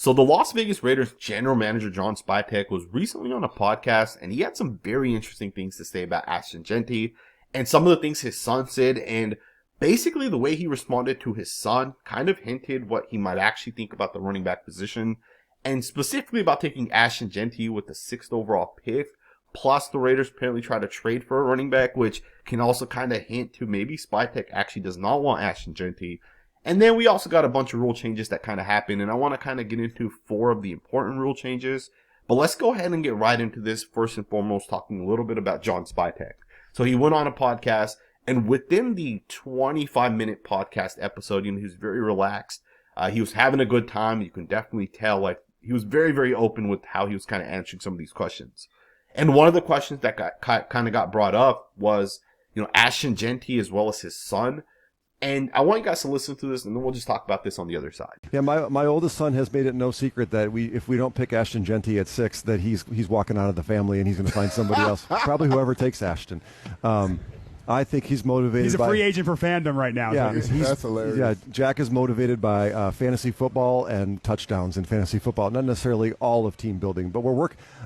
So the Las Vegas Raiders general manager John Spytek was recently on a podcast, and he had some very interesting things to say about Ashton Jeanty and some of the things his son said, and basically the way he responded to his son kind of hinted what he might actually think about the running back position, and specifically about taking Ashton Jeanty with the 6th overall pick. Plus, the Raiders apparently try to trade for a running back, which can also kind of hint to maybe Spytek actually does not want Ashton Jeanty. And then we also got a bunch of rule changes that kind of happened, and I want to kind of get into 4 of the important rule changes. But let's go ahead and get right into this, first and foremost, talking a little bit about John Spytek. So he went on a podcast, and within the 25-minute podcast episode, he was very relaxed. He was having a good time. You can definitely tell, he was very, very open with how he was kind of answering some of these questions. And one of the questions that got brought up was, Ashton Jeanty as well as his son. And I want you guys to listen to this, and then we'll just talk about this on the other side. Yeah, my oldest son has made it no secret that if we don't pick Ashton Jeanty at 6, that he's walking out of the family and he's going to find somebody else. Probably whoever takes Ashton. I think he's motivated. He's a free agent for fandom right now. Yeah, that's hilarious. Yeah, Jack is motivated by fantasy football and touchdowns in fantasy football, not necessarily all of team building. But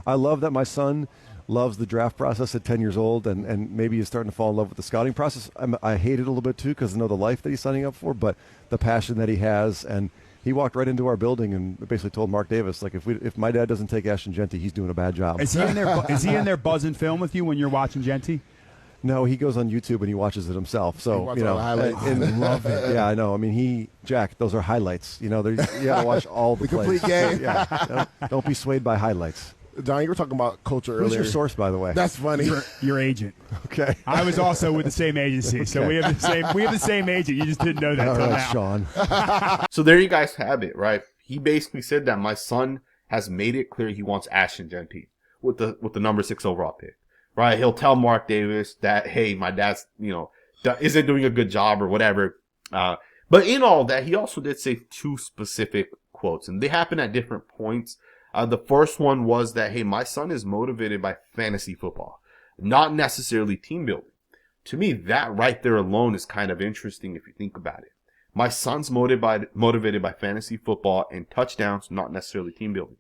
I love that my son loves the draft process at 10 years old, and maybe he's starting to fall in love with the scouting process. I hate it a little bit too because I know the life that he's signing up for, but the passion that he has. And he walked right into our building and basically told Mark Davis, if my dad doesn't take Ashton Jeanty, he's doing a bad job. Is he in there buzzing film with you when you're watching Jeanty? No, he goes on YouTube and he watches it himself. So I love it. Yeah, I know. I mean, Jack, those are highlights. You got to watch all the plays. Complete game. Yeah, don't be swayed by highlights. Don, you were talking about culture earlier. Who's your source, by the way? That's funny. Your agent. Okay. I was also with the same agency, okay. So we have the same agent. You just didn't know that until now. Sean. So there you guys have it, right? He basically said that my son has made it clear he wants Ashton Jeanty with the number 6 overall pick, right? He'll tell Mark Davis that, hey, my dad's isn't doing a good job or whatever. But in all that, he also did say 2 specific quotes, and they happen at different points. The first one was that, hey, my son is motivated by fantasy football, not necessarily team building. To me, that right there alone is kind of interesting if you think about it. My son's motivated by fantasy football and touchdowns, not necessarily team building.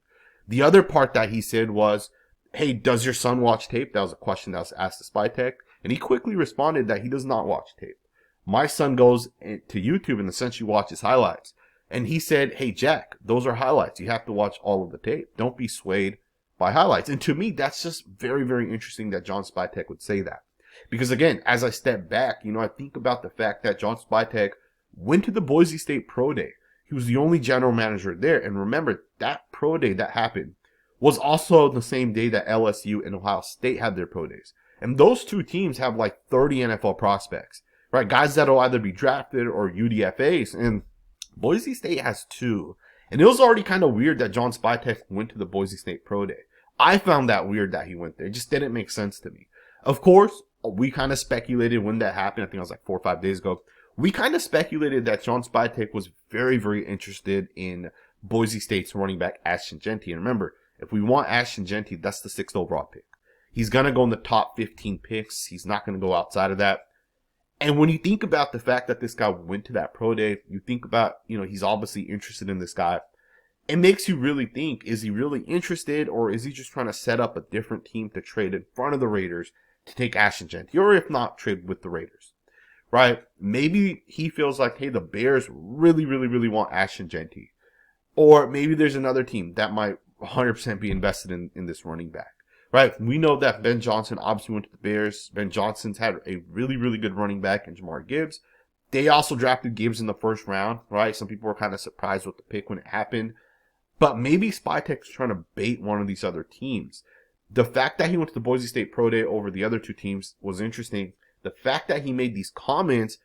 The other part that he said was, hey, does your son watch tape? That was a question that was asked to Spytek, and he quickly responded that he does not watch tape. My son goes to YouTube and essentially watches highlights. And he said, hey, Jack, those are highlights. You have to watch all of the tape. Don't be swayed by highlights. And to me, that's just very, very interesting that John Spytek would say that. Because again, as I step back, I think about the fact that John Spytek went to the Boise State Pro Day. He was the only general manager there. And remember, that Pro Day that happened was also the same day that LSU and Ohio State had their Pro Days. And those 2 teams have 30 NFL prospects, right? Guys that will either be drafted or UDFAs. And Boise State has 2. And it was already kind of weird that John Spytek went to the Boise State Pro Day. I found that weird that he went there. It just didn't make sense to me. Of course, we kind of speculated when that happened. I think it was 4 or 5 days ago. We kind of speculated that John Spytek was very, very interested in Boise State's running back Ashton Jeanty. And remember, if we want Ashton Jeanty, that's the 6th overall pick. He's going to go in the top 15 picks. He's not going to go outside of that. And when you think about the fact that this guy went to that pro day, you think about, he's obviously interested in this guy. It makes you really think, is he really interested, or is he just trying to set up a different team to trade in front of the Raiders to take Ashton Jeanty, or if not, trade with the Raiders, right? Maybe he feels like, hey, the Bears really, really, really want Ashton Jeanty. Or maybe there's another team that might 100% be invested in this running back. Right, we know that Ben Johnson obviously went to the Bears. Ben Johnson's had a really, really good running back in Jamar Gibbs. They also drafted Gibbs in the 1st round, right? Some people were kind of surprised with the pick when it happened. But maybe Spytek's trying to bait one of these other teams. The fact that he went to the Boise State Pro Day over the other 2 teams was interesting. The fact that he made these comments,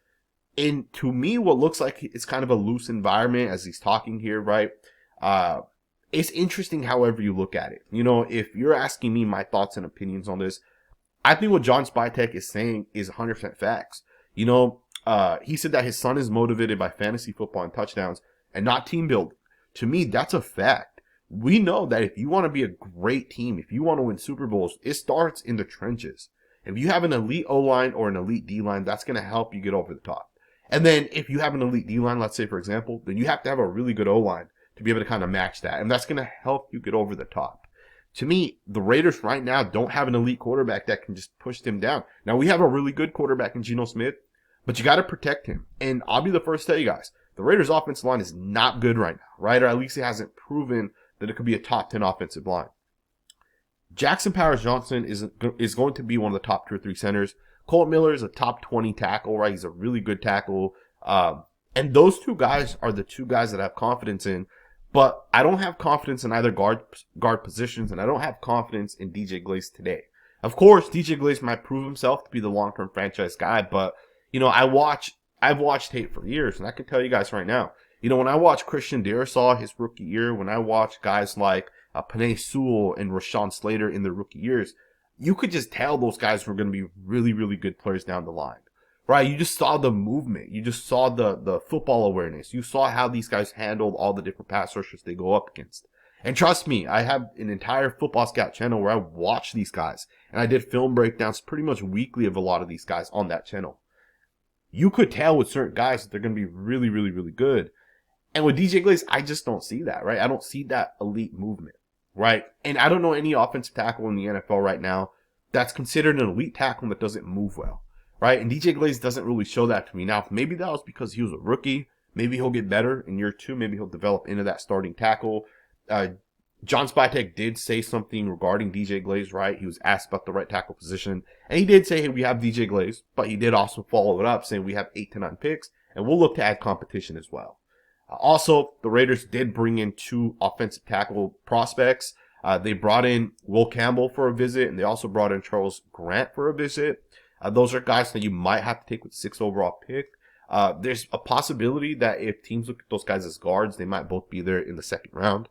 and to me, what looks like it's kind of a loose environment as he's talking here, right? It's interesting however you look at it. If you're asking me my thoughts and opinions on this, I think what John Spytek is saying is 100% facts. He said that his son is motivated by fantasy football and touchdowns and not team building. To me, that's a fact. We know that if you want to be a great team, if you want to win Super Bowls, it starts in the trenches. If you have an elite O-line or an elite D-line, that's going to help you get over the top. And then if you have an elite D-line, let's say, for example, then you have to have a really good O-line to be able to kind of match that. And that's going to help you get over the top. To me, the Raiders right now don't have an elite quarterback that can just push them down. Now, we have a really good quarterback in Geno Smith, but you got to protect him. And I'll be the first to tell you guys, the Raiders' offensive line is not good right now, right? Or at least it hasn't proven that it could be a top 10 offensive line. Jackson Powers-Johnson is going to be one of the top 2 or 3 centers. Colt Miller is a top 20 tackle, right? He's a really good tackle. And those 2 guys are the 2 guys that I have confidence in. But I don't have confidence in either guard positions, and I don't have confidence in DJ Glaze today. Of course, DJ Glaze might prove himself to be the long-term franchise guy, but, you know, I've watched tape for years, and I can tell you guys right now, you know, when I watch Christian Darrisaw his rookie year, when I watch guys like Penei Sewell and Rashawn Slater in their rookie years, you could just tell those guys were going to be really, really good players down the line, right? You just saw the movement. You just saw the football awareness. You saw how these guys handled all the different pass rushers they go up against. And trust me, I have an entire Football Scout channel where I watch these guys, and I did film breakdowns pretty much weekly of a lot of these guys on that channel. You could tell with certain guys that they're going to be really, really, really good. And with DJ Glaze, I just don't see that, right? I don't see that elite movement, right? And I don't know any offensive tackle in the NFL right now that's considered an elite tackle that doesn't move well, right? And DJ Glaze doesn't really show that to me. Now, maybe that was because he was a rookie. Maybe he'll get better in year 2. Maybe he'll develop into that starting tackle. John Spytek did say something regarding DJ Glaze, right? He was asked about the right tackle position. And he did say, hey, we have DJ Glaze. But he did also follow it up saying we have 8 to 9 picks. And we'll look to add competition as well. Also, the Raiders did bring in 2 offensive tackle prospects. They brought in Will Campbell for a visit, and they also brought in Charles Grant for a visit. Those are guys that you might have to take with the 6th overall pick. There's a possibility that if teams look at those guys as guards, they might both be there in the 2nd round.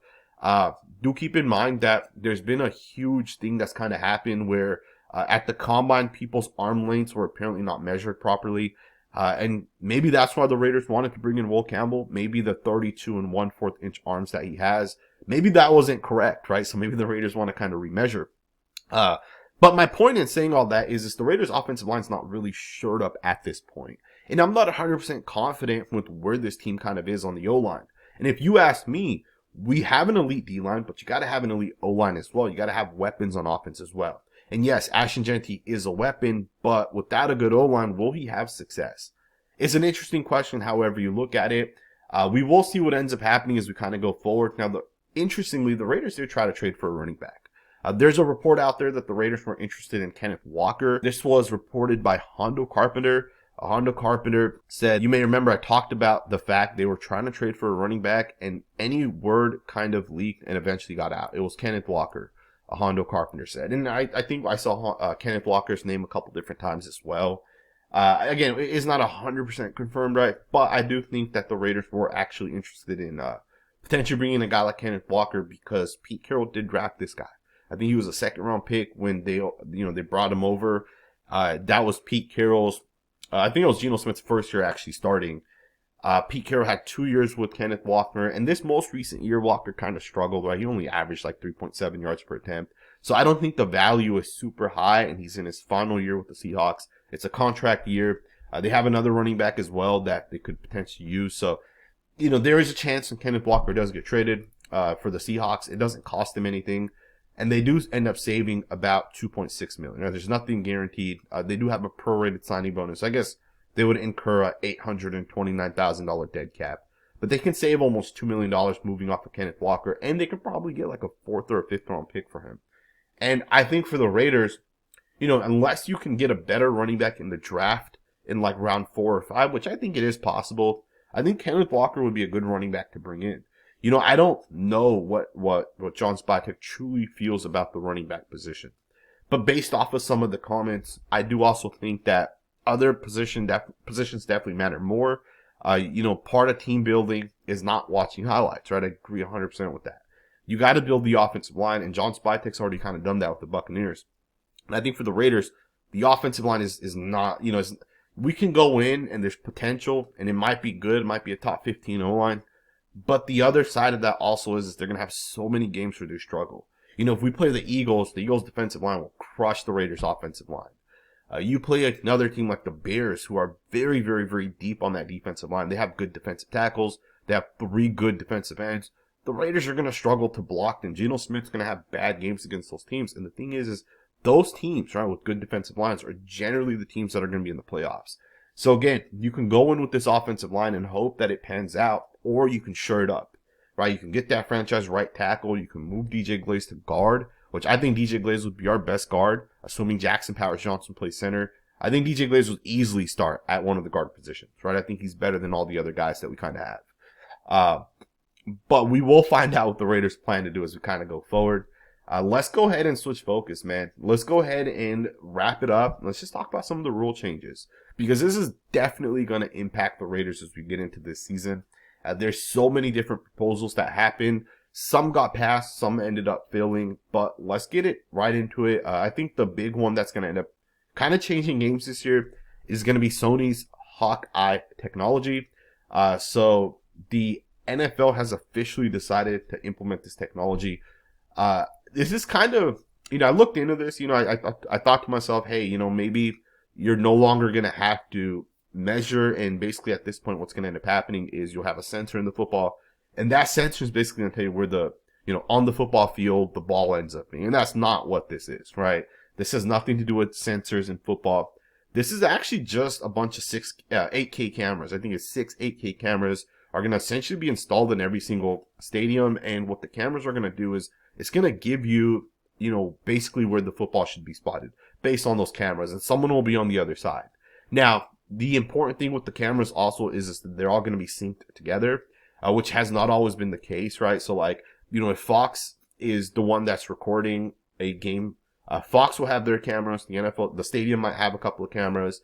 Do keep in mind that there's been a huge thing that's kind of happened where at the combine, people's arm lengths were apparently not measured properly. And maybe that's why the Raiders wanted to bring in Will Campbell. Maybe the 32 1/4 inch arms that he has, maybe that wasn't correct, right? So maybe the Raiders want to kind of remeasure. But my point in saying all that is the Raiders' offensive line's not really shored up at this point. And I'm not 100% confident with where this team kind of is on the O-line. And if you ask me, we have an elite D-line, but you got to have an elite O-line as well. You got to have weapons on offense as well. And yes, Ashton Jeanty is a weapon, but without a good O-line, will he have success? It's an interesting question, however you look at it. We will see what ends up happening as we kind of go forward. Now, interestingly, the Raiders did try to trade for a running back. There's a report out there that the Raiders were interested in Kenneth Walker. This was reported by Hondo Carpenter. Hondo Carpenter said, you may remember I talked about the fact they were trying to trade for a running back, and any word kind of leaked and eventually got out. It was Kenneth Walker, Hondo Carpenter said. And I think I saw Kenneth Walker's name a couple different times as well. Again, it's not 100% confirmed, right? But I do think that the Raiders were actually interested in potentially bringing a guy like Kenneth Walker because Pete Carroll did draft this guy. I think he was a 2nd round pick when they brought him over. That was Pete Carroll's. I think it was Geno Smith's first year actually starting. Pete Carroll had 2 years with Kenneth Walker, and this most recent year, Walker kind of struggled, right? He only averaged like 3.7 yards per attempt. So I don't think the value is super high, and he's in his final year with the Seahawks. It's a contract year. They have another running back as well that they could potentially use. So, there is a chance when Kenneth Walker does get traded for the Seahawks. It doesn't cost them anything. And they do end up saving about $2.6 million. Now, there's nothing guaranteed. They do have a prorated signing bonus. I guess they would incur a $829,000 dead cap. But they can save almost $2 million moving off of Kenneth Walker. And they could probably get like a 4th or a 5th round pick for him. And I think for the Raiders, unless you can get a better running back in the draft in like round 4 or 5, which I think it is possible, I think Kenneth Walker would be a good running back to bring in. I don't know what John Spytek truly feels about the running back position. But based off of some of the comments, I do also think that other positions definitely matter more. Part of team building is not watching highlights, right? I agree 100% with that. You got to build the offensive line, and John Spytek's already kind of done that with the Buccaneers. And I think for the Raiders, the offensive line is not, we can go in and there's potential, and it might be good, it might be a top 15 O-line. But the other side of that also is they're going to have so many games where they struggle. If we play the Eagles defensive line will crush the Raiders offensive line. You play another team like the Bears, who are very, very, very deep on that defensive line. They have good defensive tackles. They have 3 good defensive ends. the Raiders are going to struggle to block them. Geno Smith's going to have bad games against those teams. And the thing is those teams, right, with good defensive lines are generally the teams that are going to be in the playoffs. So again, you can go in with this offensive line and hope that it pans out, or you can shore it up, right? You can get that franchise right tackle. You can move DJ Glaze to guard, which I think DJ Glaze would be our best guard, assuming Jackson Powers-Johnson plays center. I think DJ Glaze would easily start at one of the guard positions, right? I think he's better than all the other guys that we kind of have. But we will find out what the Raiders plan to do as we kind of go forward. Let's go ahead and switch focus, man. Let's go ahead and wrap it up. Let's just talk about some of the rule changes, because this is definitely going to impact the Raiders as we get into this season. There's so many different proposals that happened. Some got passed, some ended up failing, but let's get it right into it. I think the big one that's going to end up kind of changing games this year is going to be Sony's Hawkeye technology. So the NFL has officially decided to implement this technology. This is kind of, I looked into this, I thought to myself, hey, maybe you're no longer going to have to measure, and basically at this point what's going to end up happening is you'll have a sensor in the football, and that sensor is basically going to tell you where the, on the football field, the ball ends up being. And that's not what this is, right? This has nothing to do with sensors in football. This is actually just a bunch of 8K cameras. I think it's 6 8K cameras are going to essentially be installed in every single stadium. And what the cameras are going to do is it's going to give you, basically where the football should be spotted based on those cameras. And someone will be on the other side. Now, the important thing with the cameras also is that they're all going to be synced together, which has not always been the case, right? So like, if Fox is the one that's recording a game, Fox will have their cameras. The NFL, the stadium might have a couple of cameras.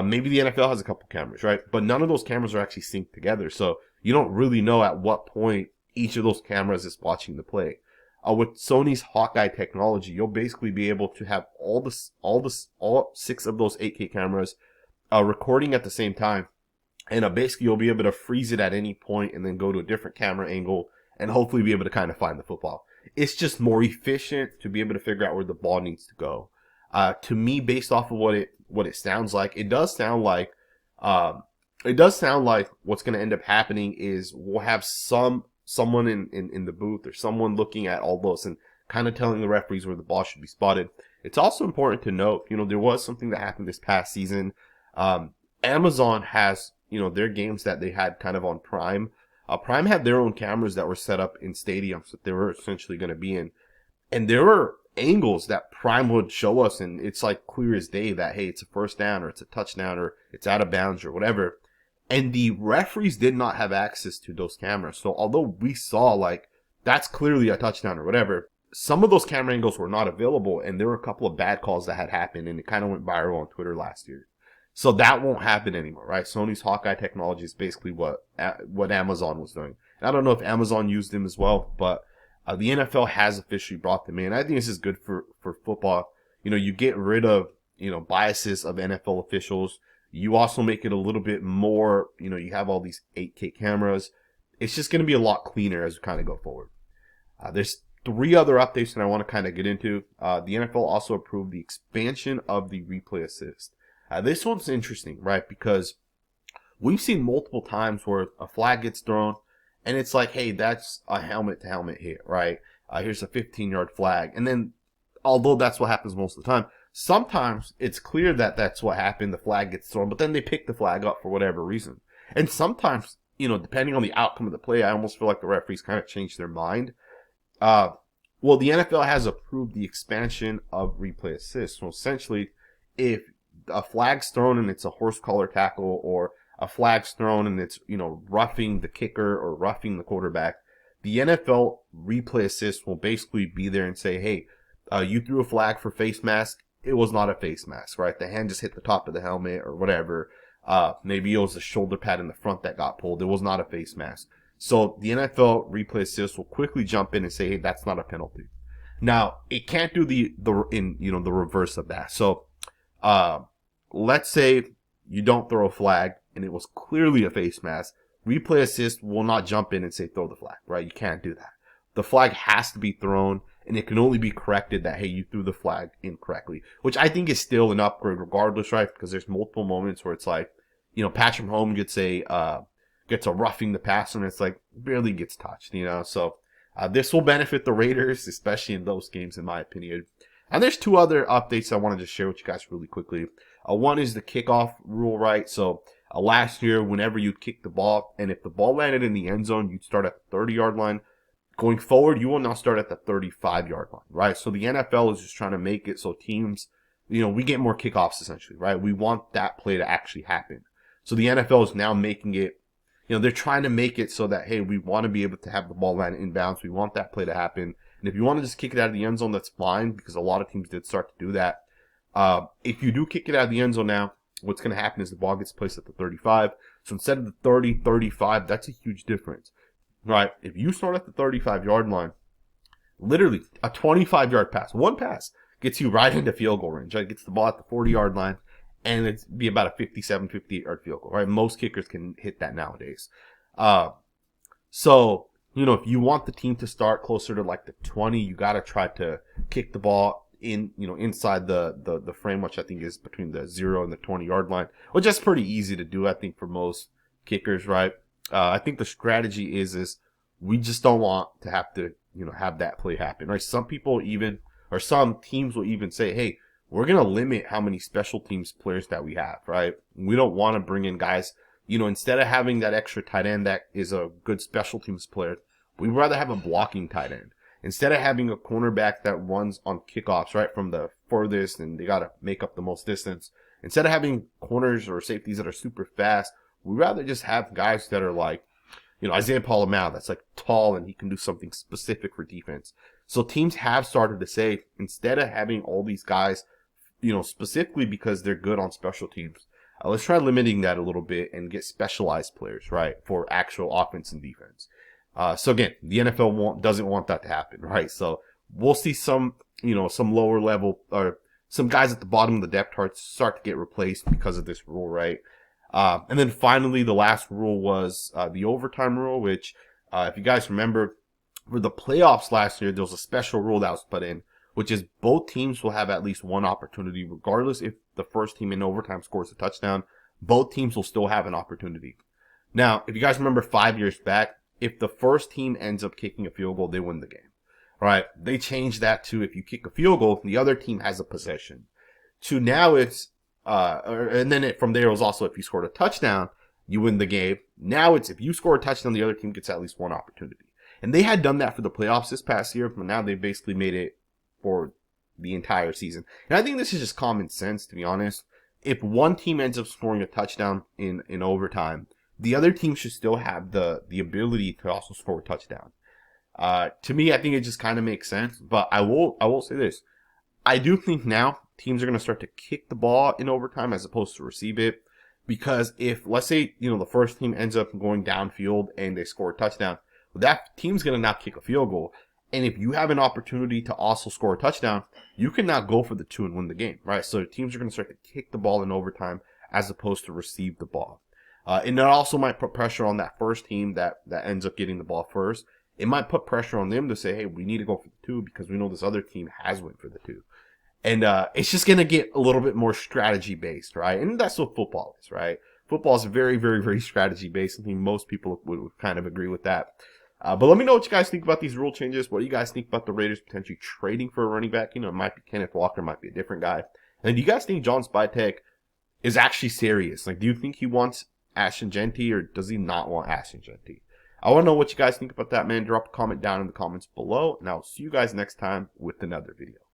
Maybe the NFL has a couple of cameras, right? But none of those cameras are actually synced together. So you don't really know at what point each of those cameras is watching the play. With Sony's Hawkeye technology, you'll basically be able to have all 6 of those 8K cameras recording at the same time. And basically you'll be able to freeze it at any point and then go to a different camera angle and hopefully be able to kind of find the football. It's just more efficient to be able to figure out where the ball needs to go. To me, based off of what it sounds like, it does sound like what's going to end up happening is we'll have someone in the booth or someone looking at all those and kind of telling the referees where the ball should be spotted. It's also important to note, there was something that happened this past season. Amazon has, their games that they had kind of on Prime. Prime had their own cameras that were set up in stadiums that they were essentially going to be in. And there were angles that Prime would show us, and it's like clear as day that, hey, it's a first down or it's a touchdown or it's out of bounds or whatever. And the referees did not have access to those cameras. So although we saw like that's clearly a touchdown or whatever, some of those camera angles were not available, and there were a couple of bad calls that had happened, and it kind of went viral on Twitter last year. So that won't happen anymore, right? Sony's Hawkeye technology is basically what Amazon was doing. And I don't know if Amazon used them as well, but the NFL has officially brought them in. I think this is good for football. You get rid of, biases of NFL officials. You also make it a little bit more, you have all these 8K cameras. It's just going to be a lot cleaner as we kind of go forward. There's 3 other updates that I want to kind of get into. The NFL also approved the expansion of the replay assist. This one's interesting, right? Because we've seen multiple times where a flag gets thrown and it's like, hey, that's a helmet to helmet hit, right? Here's a 15-yard flag. And then, although that's what happens most of the time, sometimes it's clear that that's what happened. The flag gets thrown, but then they pick the flag up for whatever reason. And sometimes, depending on the outcome of the play, I almost feel like the referees kind of change their mind. Well, the NFL has approved the expansion of replay assist. So essentially, if a flag's thrown and it's a horse collar tackle, or a flag's thrown and it's, roughing the kicker or roughing the quarterback, the NFL replay assist will basically be there and say, hey, you threw a flag for face mask. It was not a face mask, right? The hand just hit the top of the helmet or whatever. Maybe it was the shoulder pad in the front that got pulled. It was not a face mask. So the NFL replay assist will quickly jump in and say, hey, that's not a penalty. Now, it can't do the reverse of that. So, let's say you don't throw a flag and it was clearly a face mask. Replay assist will not jump in and say throw the flag, right? You can't do that. The flag has to be thrown, and it can only be corrected that, hey, you threw the flag incorrectly, which I think is still an upgrade regardless, right? Because there's multiple moments where it's like, Patrick Mahomes gets a roughing the passer, and it's like barely gets touched, you know. So this will benefit the Raiders, especially in those games, in my opinion. And there's two other updates I wanted to share with you guys really quickly. One is the kickoff rule, right? So last year, whenever you'd kick the ball, and if the ball landed in the end zone, you'd start at the 30-yard line. Going forward, you will now start at the 35-yard line, right? So the NFL is just trying to make it so teams, you know, we get more kickoffs essentially, right? We want that play to actually happen. So the NFL is now making it, you know, they're trying to make it so that, hey, we want to be able to have the ball land inbounds. We want that play to happen. And if you want to just kick it out of the end zone, that's fine, because a lot of teams did start to do that. If you do kick it out of the end zone now, what's going to happen is the ball gets placed at the 35. So instead of the 30, 35, that's a huge difference, right? If you start at the 35-yard line, literally a 25-yard pass, one pass, gets you right into field goal range, right? Gets the ball at the 40-yard line, and it'd be about a 57, 58-yard field goal, right? Most kickers can hit that nowadays. So, you know, if you want the team to start closer to like the 20, you got to try to kick the ball in, you know, inside the frame, which I think is between the 0 and the 20-yard line, which is pretty easy to do, I think, for most kickers, right? I think the strategy is we just don't want to have to, you know, have that play happen, right? Some people even, or some teams will even say, hey, we're going to limit how many special teams players that we have, right? We don't want to bring in guys, you know, instead of having that extra tight end that is a good special teams player, we'd rather have a blocking tight end. Instead of having a cornerback that runs on kickoffs, right, from the furthest, and they got to make up the most distance. Instead of having corners or safeties that are super fast, we'd rather just have guys that are like, you know, Isaiah Palamau, that's like tall and he can do something specific for defense. So teams have started to say, instead of having all these guys, you know, specifically because they're good on special teams, let's try limiting that a little bit and get specialized players, right, for actual offense and defense. So again, the NFL doesn't want that to happen, right? So we'll see some, you know, some lower level or some guys at the bottom of the depth chart start to get replaced because of this rule, right? And then finally, the last rule was the overtime rule, which, if you guys remember, for the playoffs last year, there was a special rule that was put in, which is both teams will have at least one opportunity, regardless if the first team in overtime scores a touchdown. Both teams will still have an opportunity. Now, if you guys remember 5 years back, if the first team ends up kicking a field goal, they win the game, right? They changed that to if you kick a field goal, the other team has a possession. To now it's, and then from there it was also if you scored a touchdown, you win the game. Now it's if you score a touchdown, the other team gets at least one opportunity. And they had done that for the playoffs this past year, but now they've basically made it for the entire season. And I think this is just common sense, to be honest. If one team ends up scoring a touchdown in overtime, the other team should still have the ability to also score a touchdown. To me, I think it just kind of makes sense. But I will say this. I do think now teams are going to start to kick the ball in overtime as opposed to receive it. Because if, let's say, you know, the first team ends up going downfield and they score a touchdown, that team's going to now kick a field goal. And if you have an opportunity to also score a touchdown, you can now go for the 2 and win the game, right? So teams are going to start to kick the ball in overtime as opposed to receive the ball. And that also might put pressure on that first team that ends up getting the ball first. It might put pressure on them to say, hey, we need to go for the 2 because we know this other team has went for the 2. And it's just going to get a little bit more strategy-based, right? And that's what football is, right? Football is very, very, very strategy-based. I think most people would kind of agree with that. But let me know what you guys think about these rule changes. What do you guys think about the Raiders potentially trading for a running back? You know, it might be Kenneth Walker, might be a different guy. And do you guys think John Spytek is actually serious? Like, do you think he wants Ashton Jeanty, or does he not want Ashton Jeanty? I want to know what you guys think about that, man. Drop a comment down in the comments below, and I'll see you guys next time with another video.